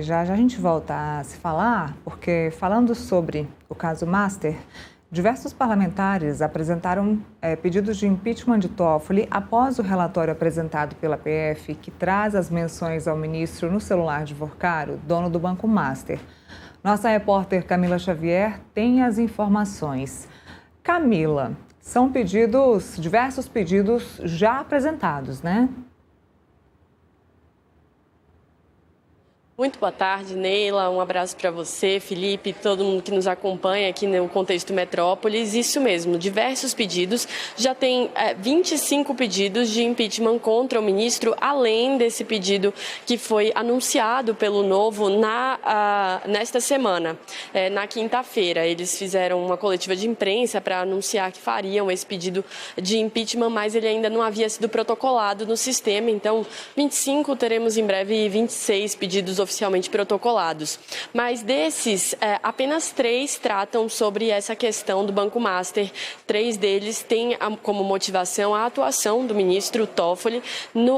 Já a gente volta a se falar, porque falando sobre o caso Master, diversos parlamentares apresentaram pedidos de impeachment de Toffoli após o relatório apresentado pela PF, que traz as menções ao ministro no celular de Vorcaro, dono do Banco Master. Nossa repórter Camila Xavier tem as informações. Camila, são diversos pedidos já apresentados, né? Muito boa tarde, Neila. Um abraço para você, Felipe, todo mundo que nos acompanha aqui no Contexto Metrópolis. Isso mesmo, diversos pedidos. Já tem 25 pedidos de impeachment contra o ministro, além desse pedido que foi anunciado pelo Novo nesta semana, na quinta-feira. Eles fizeram uma coletiva de imprensa para anunciar que fariam esse pedido de impeachment, mas ele ainda não havia sido protocolado no sistema. Então, 25 teremos em breve 26 pedidos oficialmente protocolados. Mas desses, apenas 3 tratam sobre essa questão do Banco Master. 3 deles têm como motivação a atuação do ministro Toffoli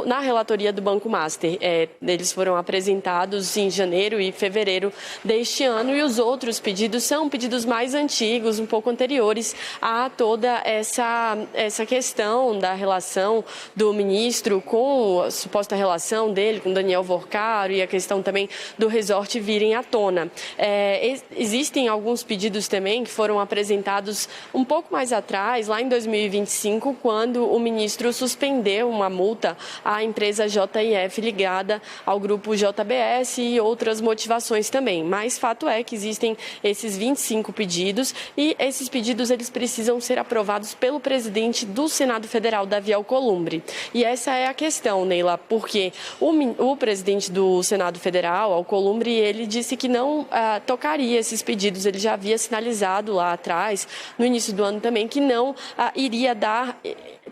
na relatoria do Banco Master. Eles foram apresentados em janeiro e fevereiro deste ano, e os outros pedidos são pedidos mais antigos, um pouco anteriores a toda essa questão da relação do ministro com a suposta relação dele com Daniel Vorcaro e a questão também do resort virem à tona. Existem alguns pedidos também que foram apresentados um pouco mais atrás, lá em 2025, quando o ministro suspendeu uma multa à empresa JIF ligada ao grupo JBS e outras motivações também. Mas fato é que existem esses 25 pedidos, e esses pedidos eles precisam ser aprovados pelo presidente do Senado Federal, Davi Alcolumbre. E essa é a questão, Neila, porque o presidente do Senado Federal, Alcolumbre, ele disse que não tocaria esses pedidos. Ele já havia sinalizado lá atrás, no início do ano também, que não iria dar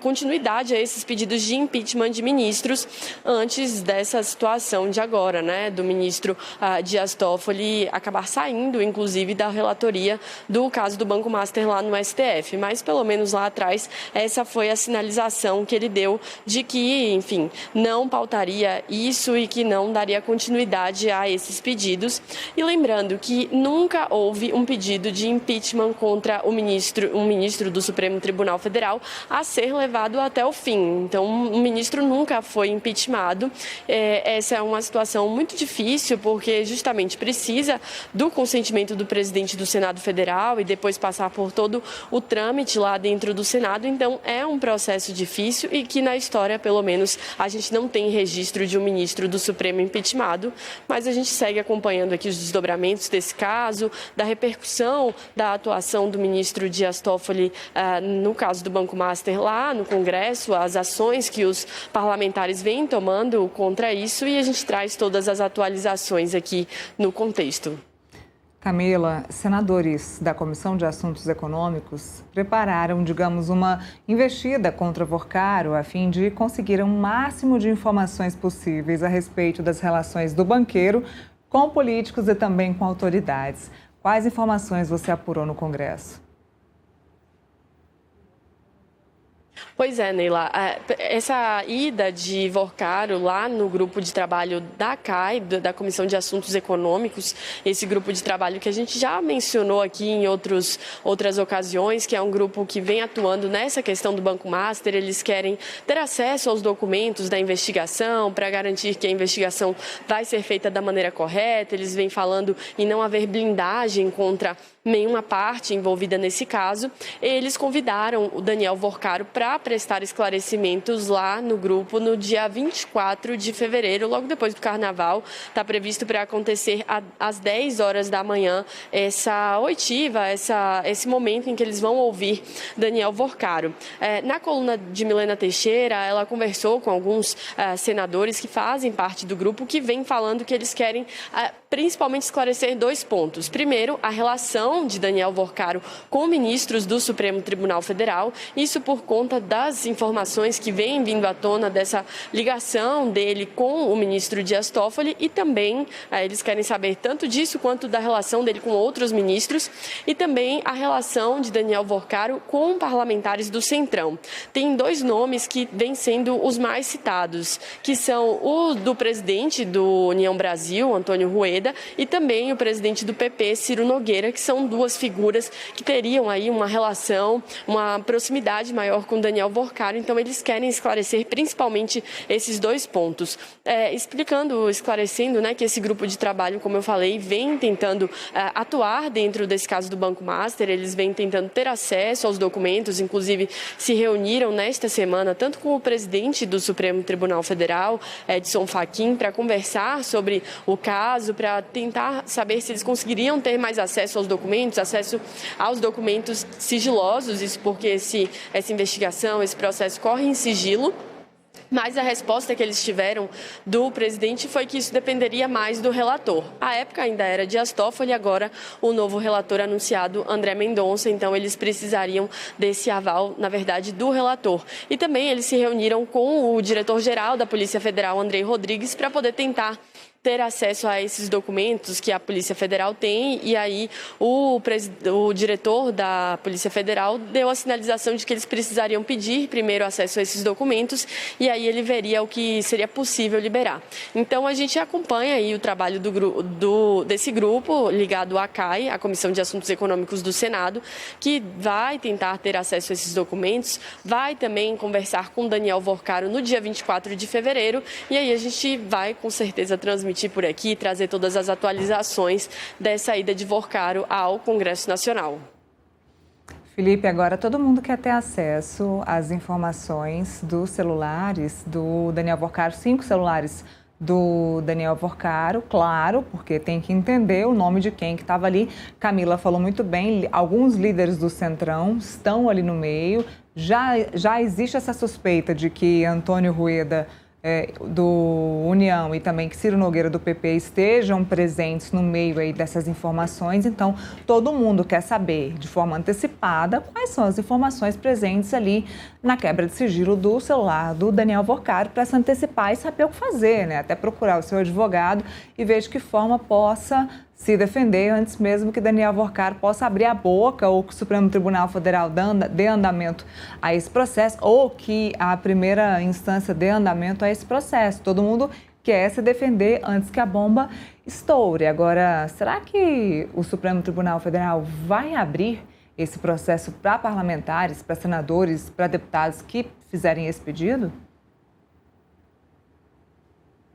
continuidade a esses pedidos de impeachment de ministros antes dessa situação de agora, né, do ministro Dias Toffoli acabar saindo, inclusive, da relatoria do caso do Banco Master lá no STF. Mas, pelo menos lá atrás, essa foi a sinalização que ele deu de que, enfim, não pautaria isso e que não daria continuidade a esses pedidos. E lembrando que nunca houve um pedido de impeachment contra um ministro do Supremo Tribunal Federal a ser levado até o fim. Então, o ministro nunca foi impeachmentado. Essa é uma situação muito difícil, porque justamente precisa do consentimento do presidente do Senado Federal e depois passar por todo o trâmite lá dentro do Senado. Então, é um processo difícil e que na história, pelo menos, a gente não tem registro de um ministro do Supremo impeachmentado, mas a gente segue acompanhando aqui os desdobramentos desse caso, da repercussão da atuação do ministro Dias Toffoli no caso do Banco Master lá no Congresso, as ações que os parlamentares vêm tomando contra isso, e a gente traz todas as atualizações aqui no contexto. Camila, senadores da Comissão de Assuntos Econômicos prepararam, digamos, uma investida contra Vorcaro a fim de conseguir o máximo de informações possíveis a respeito das relações do banqueiro com políticos e também com autoridades. Quais informações você apurou no Congresso? Pois é, Neila, essa ida de Vorcaro lá no grupo de trabalho da CAI, da Comissão de Assuntos Econômicos, esse grupo de trabalho que a gente já mencionou aqui em outras ocasiões, que é um grupo que vem atuando nessa questão do Banco Master. Eles querem ter acesso aos documentos da investigação para garantir que a investigação vai ser feita da maneira correta. Eles vêm falando em não haver blindagem contra nenhuma parte envolvida nesse caso. Eles convidaram o Daniel Vorcaro para prestar esclarecimentos lá no grupo no dia 24 de fevereiro, logo depois do Carnaval. Está previsto para acontecer às 10 horas da manhã essa oitiva, esse momento em que eles vão ouvir Daniel Vorcaro. Na coluna de Milena Teixeira, ela conversou com alguns senadores que fazem parte do grupo, que vem falando que eles querem principalmente esclarecer 2 pontos. Primeiro, a relação de Daniel Worcaro com ministros do Supremo Tribunal Federal, isso por conta das informações que vêm vindo à tona dessa ligação dele com o ministro Dias Toffoli, e também eles querem saber tanto disso quanto da relação dele com outros ministros, e também a relação de Daniel Worcaro com parlamentares do Centrão. Tem 2 nomes que vêm sendo os mais citados, que são o do presidente do União Brasil, Antônio Rueda, e também o presidente do PP, Ciro Nogueira, que são 2 figuras que teriam aí uma relação, uma proximidade maior com Daniel Worcaro. Então, eles querem esclarecer principalmente esses 2 pontos. Esclarecendo, né, que esse grupo de trabalho, como eu falei, vem tentando atuar dentro desse caso do Banco Master. Eles vêm tentando ter acesso aos documentos, inclusive se reuniram nesta semana tanto com o presidente do Supremo Tribunal Federal, Edson Fachin, para conversar sobre o caso, para tentar saber se eles conseguiriam ter mais acesso aos documentos sigilosos, isso porque essa investigação, esse processo corre em sigilo. Mas a resposta que eles tiveram do presidente foi que isso dependeria mais do relator. À época ainda era Dias Toffoli, agora o novo relator anunciado, André Mendonça, então eles precisariam desse aval, na verdade, do relator. E também eles se reuniram com o diretor-geral da Polícia Federal, Andrei Rodrigues, para poder tentar ter acesso a esses documentos que a Polícia Federal tem, e aí o diretor da Polícia Federal deu a sinalização de que eles precisariam pedir primeiro acesso a esses documentos, e aí ele veria o que seria possível liberar. Então a gente acompanha aí o trabalho desse grupo ligado à CAI, a Comissão de Assuntos Econômicos do Senado, que vai tentar ter acesso a esses documentos, vai também conversar com Daniel Worcaro no dia 24 de fevereiro, e aí a gente vai com certeza transmitir por aqui e trazer todas as atualizações dessa ida de Worcaro ao Congresso Nacional. Felipe, agora todo mundo quer ter acesso às informações dos celulares do Daniel Worcaro, 5 celulares do Daniel Worcaro, claro, porque tem que entender o nome de quem que estava ali. Camila falou muito bem, alguns líderes do Centrão estão ali no meio. Já existe essa suspeita de que Antônio Rueda do União e também que Ciro Nogueira do PP estejam presentes no meio aí dessas informações. Então, todo mundo quer saber de forma antecipada quais são as informações presentes ali na quebra de sigilo do celular do Daniel Worcaro, para se antecipar e saber o que fazer, né? Até procurar o seu advogado e ver de que forma possa se defender antes mesmo que Daniel Worcaro possa abrir a boca, ou que o Supremo Tribunal Federal dê andamento a esse processo, ou que a primeira instância dê andamento a esse processo. Todo mundo quer se defender antes que a bomba estoure. Agora, será que o Supremo Tribunal Federal vai abrir esse processo para parlamentares, para senadores, para deputados que fizerem esse pedido?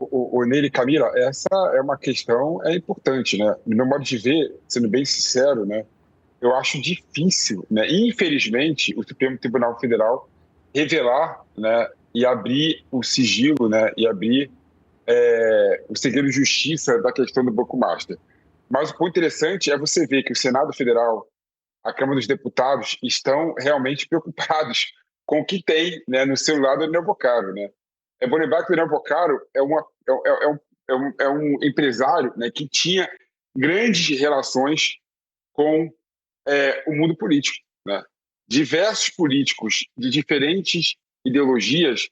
O Nery, Camila, essa é uma questão importante, né? No meu modo de ver, sendo bem sincero, né, eu acho difícil, né, infelizmente, o Supremo Tribunal Federal revelar, né, e abrir o sigilo, né, e abrir o segredo de justiça da questão do Banco Master. Mas o ponto interessante é você ver que o Senado Federal, a Câmara dos Deputados, estão realmente preocupados com o que tem, né, no celular do Daniel Worcaro, né? É bom lembrar que o Daniel Worcaro é um empresário, né, que tinha grandes relações com o mundo político, né? Diversos políticos de diferentes ideologias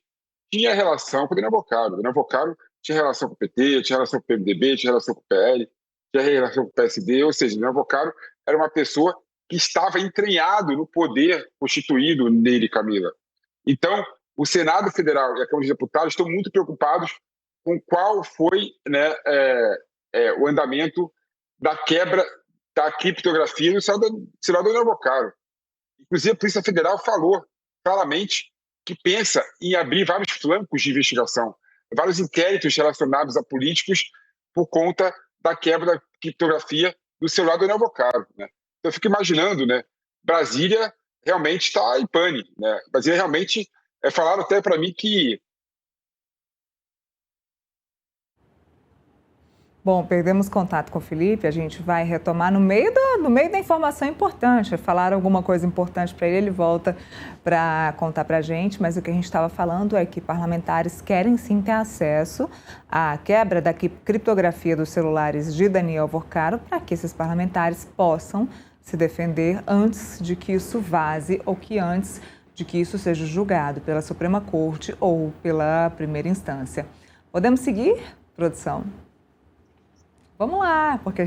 tinham relação com o Daniel Worcaro. O Daniel Worcaro tinha relação com o PT, tinha relação com o PMDB, tinha relação com o PL, tinha relação com o PSD, ou seja, o Daniel Worcaro era uma pessoa que estava entranhado no poder constituído nele, Camila. Então, o Senado Federal e a Câmara dos Deputados estão muito preocupados com qual foi, né, o andamento da quebra da criptografia no celular do Daniel Worcaro. Inclusive, a Polícia Federal falou claramente que pensa em abrir vários flancos de investigação, vários inquéritos relacionados a políticos por conta da quebra da criptografia do celular do Daniel Worcaro, né? Então, eu fico imaginando, né, Brasília realmente está em pane, né? Brasília realmente... falaram até para mim que... Bom, perdemos contato com o Felipe, a gente vai retomar no meio da informação importante. Falar alguma coisa importante para ele volta para contar para a gente, mas o que a gente estava falando é que parlamentares querem sim ter acesso à quebra da criptografia dos celulares de Daniel Vorcaro para que esses parlamentares possam se defender antes de que isso vaze ou que antes de que isso seja julgado pela Suprema Corte ou pela primeira instância. Podemos seguir, produção? Vamos lá, porque